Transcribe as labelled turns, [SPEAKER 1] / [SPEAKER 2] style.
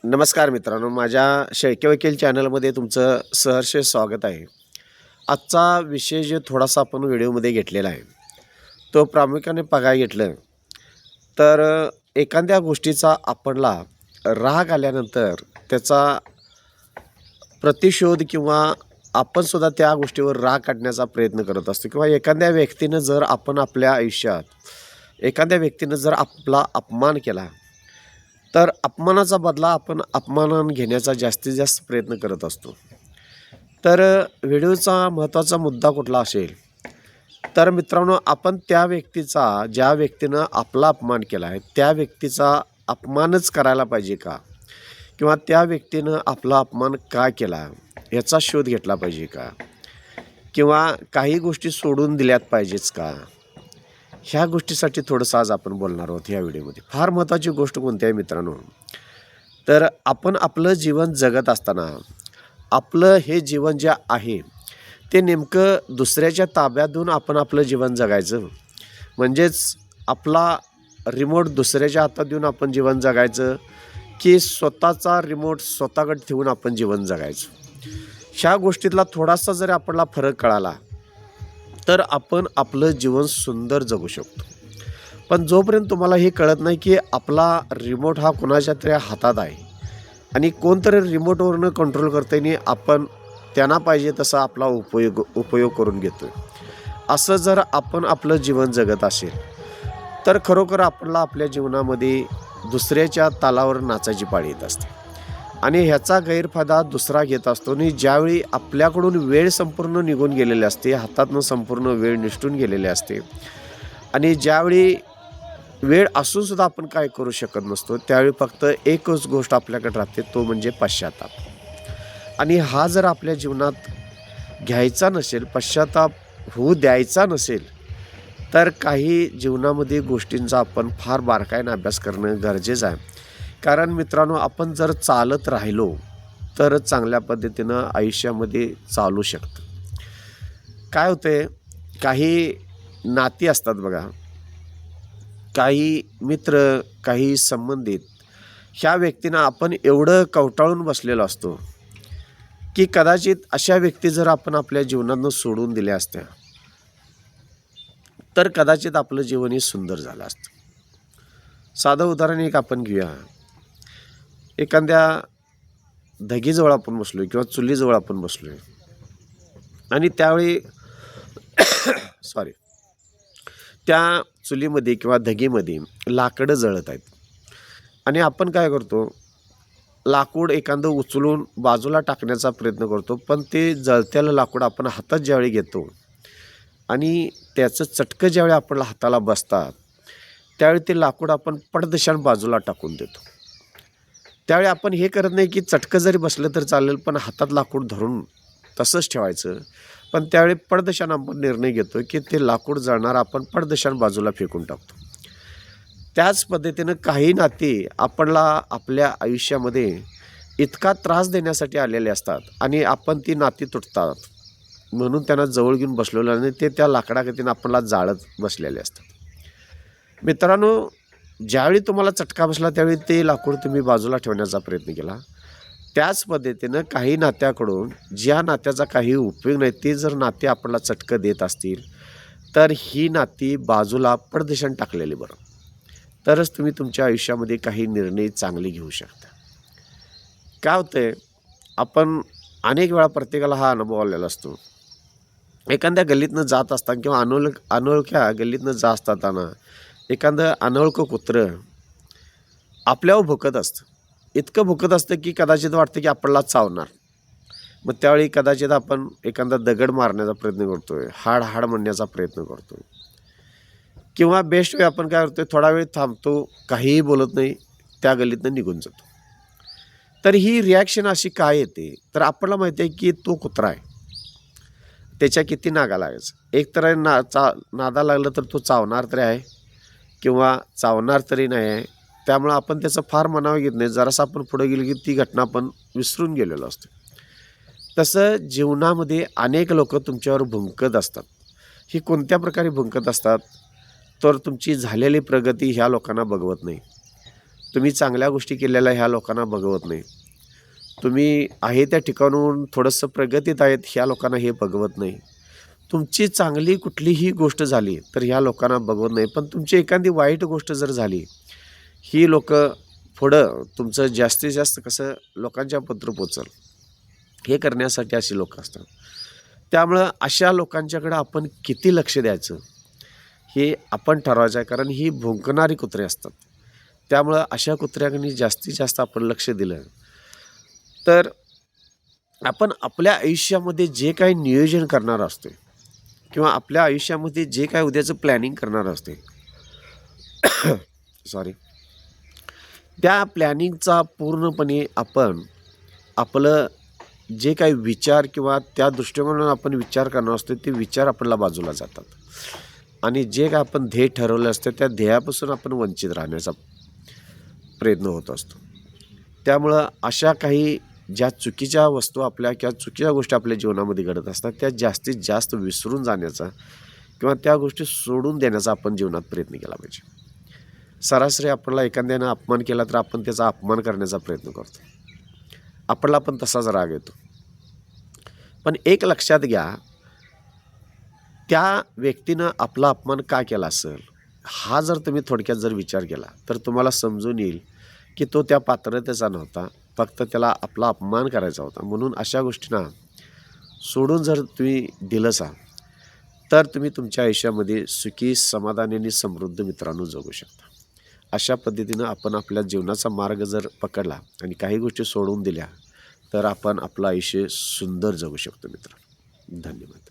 [SPEAKER 1] नमस्कार मित्रांनो, माझ्या शेळके वकील चॅनलमध्ये तुमचं सहर्ष स्वागत आहे. आजचा विषय जो थोडासा आपण व्हिडिओमध्ये घेतलेला आहे, तो प्रामुख्याने बघायला घेतलं तर एखाद्या गोष्टीचा आपणला राग आल्यानंतर त्याचा प्रतिशोध किंवा आपणसुद्धा त्या गोष्टीवर राग काढण्याचा प्रयत्न करत असतो किंवा एखाद्या व्यक्तीनं जर आपल्या आयुष्यात एखाद्या व्यक्तीनं जर आपला अपमान केला तर अपमानाचा बदला आपण अपमानाने घेण्याचा जास्तीत जास्त प्रयत्न करत असतो. तर व्हिडिओचा महत्त्वाचा मुद्दा कुठला असेल तर मित्रांनो, आपण त्या व्यक्तीचा ज्या व्यक्तीनं आपला अपमान केला आहे त्या व्यक्तीचा अपमानच करायला पाहिजे का, किंवा त्या व्यक्तीनं आपला अपमान का केला याचा शोध घेतला पाहिजे का, किंवा काही गोष्टी सोडून दिल्यात पाहिजेच का, ह्या गोष्टीसाठी थोडंसं आज आपण बोलणार आहोत ह्या व्हिडिओमध्ये. फार महत्त्वाची गोष्ट कोणती आहे मित्रांनो, तर आपण आपलं जीवन जगत असताना आपलं हे जीवन जे आहे ते नेमकं दुसऱ्याच्या ताब्यात देऊन आपण आपलं जीवन जगायचं, म्हणजेच आपला रिमोट दुसऱ्याच्या हातात देऊन आपण जीवन जगायचं, की स्वतःचा रिमोट स्वतःकडे ठेवून आपण जीवन जगायचं. ह्या गोष्टीतला थोडासा जरी आपल्याला फरक कळाला तर आपण आपलं जीवन सुंदर जगू शकतो. पण जोपर्यंत तुम्हाला हे कळत नाही की आपला रिमोट हा कोणाच्या तरी हातात आहे आणि कोणतरी रिमोटवरनं कंट्रोल करते आणि आपण त्यांना पाहिजे तसा आपला उपयोग करून घेतो, असं जर आपण आपलं जीवन जगत असेल तर खरोखर आपल्याला आपल्या जीवनामध्ये दुसऱ्याच्या तालावर नाचायची पाळी येत असते आणि ह्याचा गैरफायदा दुसरा घेत असतो. आणि ज्यावेळी आपल्याकडून वेळ संपूर्ण निघून गेलेली असते, हातातनं संपूर्ण वेळ निसटून गेलेली असते आणि ज्यावेळी वेळ असूनसुद्धा आपण काय करू शकत नसतो, त्यावेळी फक्त एकच गोष्ट आपल्याकडे राहते, तो म्हणजे पश्चाताप. आणि हा जर आपल्या जीवनात घ्यायचा नसेल, पश्चाताप होऊ द्यायचा नसेल, तर काही जीवनामध्ये गोष्टींचा आपण फार बारकाईने अभ्यास करणं गरजेचं आहे. कारण मित्रांनो, आपण जर चालत राहिलो तर चांगल्या पद्धतीनं आयुष्यामध्ये चालू शकतं. काय होते, काही नाती असतात बघा, काही मित्र, काही संबंधित, ह्या व्यक्तींना आपण एवढं कवटाळून बसलेलो असतो की कदाचित अशा व्यक्ती जर आपण आपल्या जीवनातून सोडून दिल्या असत्या तर कदाचित आपलं जीवनही सुंदर झालं असतं. साधं उदाहरण एक आपण घेऊया. एखाद्या धगीजवळ आपण बसलो आहे किंवा चुलीजवळ आपण बसलो आहे आणि त्यावेळी त्या चुलीमध्ये किंवा धगीमध्ये लाकडं जळत आहेत आणि आपण काय करतो, लाकूड एखादं उचलून बाजूला टाकण्याचा प्रयत्न करतो, पण ते जळत्याला लाकूड आपण हातात ज्यावेळी घेतो आणि त्याचं चटकं ज्यावेळी आपल्या हाताला बसतात त्यावेळी ते लाकूड आपण पडदिशान बाजूला टाकून देतो. त्यावेळी आपण हे करत नाही की चटकं जरी बसलं तर चालेल, पण हातात लाकूड धरून तसंच ठेवायचं. पण त्यावेळी पडदिशान आपण निर्णय घेतो की ते लाकूड जळणार, आपण पडदिशान बाजूला फेकून टाकतो. त्याच पद्धतीनं काही नाती आपल्याला आपल्या आयुष्यामध्ये इतका त्रास देण्यासाठी आलेले असतात आणि आपण ती नाती तुटतात म्हणून त्यांना जवळ घेऊन बसलेलं आणि ते त्या लाकडागतीनं आपल्याला जाळत बसलेले असतात. मित्रांनो, ज्यावेळी तुम्हाला चटका बसला त्यावेळी ते लाकूड तुम्ही बाजूला ठेवण्याचा प्रयत्न केला. त्याच पद्धतीनं काही नात्याकडून ज्या नात्याचा काही उपयोग नाही ते जर नाते आपल्याला चटकं देत असतील तर ही नाती बाजूला पडदिशान टाकलेली बरं, तरच तुम्ही तुमच्या आयुष्यामध्ये काही निर्णय चांगले घेऊ शकता. काय होतंय, आपण अनेक वेळा प्रत्येकाला हा अनुभव आलेला असतो. एखाद्या गल्लीतनं जात असताना किंवा अनोळख्या गल्लीतनं जात असताना एखादं अनोळखं कुत्रं आपल्यावर भुकत असतं, इतकं भुकत असतं की कदाचित वाटतं की आपल्याला चावणार. मग त्यावेळी कदाचित आपण एखादा दगड मारण्याचा प्रयत्न करतो आहे, हाड म्हणण्याचा प्रयत्न करतो आहे, किंवा बेस्ट वे आपण काय करतो, थोडा वेळ थांबतो, काहीही बोलत नाही, त्या गल्लीतनं निघून जातो. तर ही रिॲक्शन अशी काय येते, तर आपल्याला माहिती आहे की तो कुत्रा आहे, त्याच्या किती नागा लागायचं. एक तर नादा लागलं तर तो चावणार तरी आहे किंवा चावणार तरी नाही आहे, त्यामुळं आपण त्याचं फार मनावर घेत नाही. जरासं आपण पुढे गेलो की ती घटना आपण विसरून गेलेलो असतो. तसं जीवनामध्ये अनेक लोक तुमच्यावर भुंकत असतात. ही कोणत्या प्रकारे भुंकत असतात, तर तुमची झालेली प्रगती ह्या लोकांना बघवत नाही, तुम्ही चांगल्या गोष्टी केलेल्या ह्या लोकांना बघवत नाही. तुम्ही आहे त्या ठिकाणाहून थोडंसं प्रगतीत आहेत ह्या लोकांना हे बघवत नाही. तुमची चांगली कुठलीही गोष्ट झाली तर ह्या लोकांना बघवत नाही. पण तुमची एखादी वाईट गोष्ट जर झाली, ही लोकं पुढं तुमचं जास्तीत जास्त कसं लोकांच्या पत्र पोचल हे करण्यासाठी अशी लोकं असतात. त्यामुळं अशा लोकांच्याकडं आपण किती लक्ष द्यायचं हे आपण ठरवायचं आहे. कारण ही भुंकणारी कुत्रे असतात. त्यामुळं अशा कुत्र्याकडे जास्तीत जास्त आपण लक्ष दिलं तर आपण आपल्या आयुष्यामध्ये जे काही नियोजन करणार असतो किंवा आपल्या आयुष्यामध्ये जे काय उद्याचं प्लॅनिंग करणार असते सॉरी, त्या प्लॅनिंगचा पूर्णपणे आपण आपलं जे काही विचार किंवा त्या दृष्टिकोनातून आपण विचार करणार असतो ते विचार आपल्याला बाजूला जातात आणि जे काय आपण ध्येय ठरवलं असतं त्या ध्येयापासून आपण वंचित राहण्याचा प्रयत्न होत असतो. त्यामुळं अशा काही ज्या चुकीच्या वस्तू आपल्या किंवा चुकीच्या गोष्टी आपल्या जीवनामध्ये घडत असतात त्या जास्तीत जास्त विसरून जाण्याचा किंवा त्या गोष्टी सोडून देण्याचा आपण जीवनात प्रयत्न केला पाहिजे. सरासरी आपल्याला एखाद्यानं अपमान केला तर आपण त्याचा अपमान करण्याचा प्रयत्न करतो. आपल्याला पण तसाच राग येतो. पण एक लक्षात घ्या, त्या व्यक्तीनं आपला अपमान का केला असेल हा जर तुम्ही थोडक्यात जर विचार केला तर तुम्हाला समजून येईल की तो त्या पात्रतेचा नव्हता, फक्त त्याला आपला अपमान करायचा होता. म्हणून अशा गोष्टींना सोडून जर तुम्ही दिलंसा तर तुम्ही तुमच्या आयुष्यामध्ये सुखी, समाधानी आणि समृद्ध मित्रांनो जगू शकता. अशा पद्धतीनं आपण आपल्या जीवनाचा मार्ग जर पकडला आणि काही गोष्टी सोडून दिल्या तर आपण आपलं आयुष्य सुंदर जगू शकतो मित्र. धन्यवाद.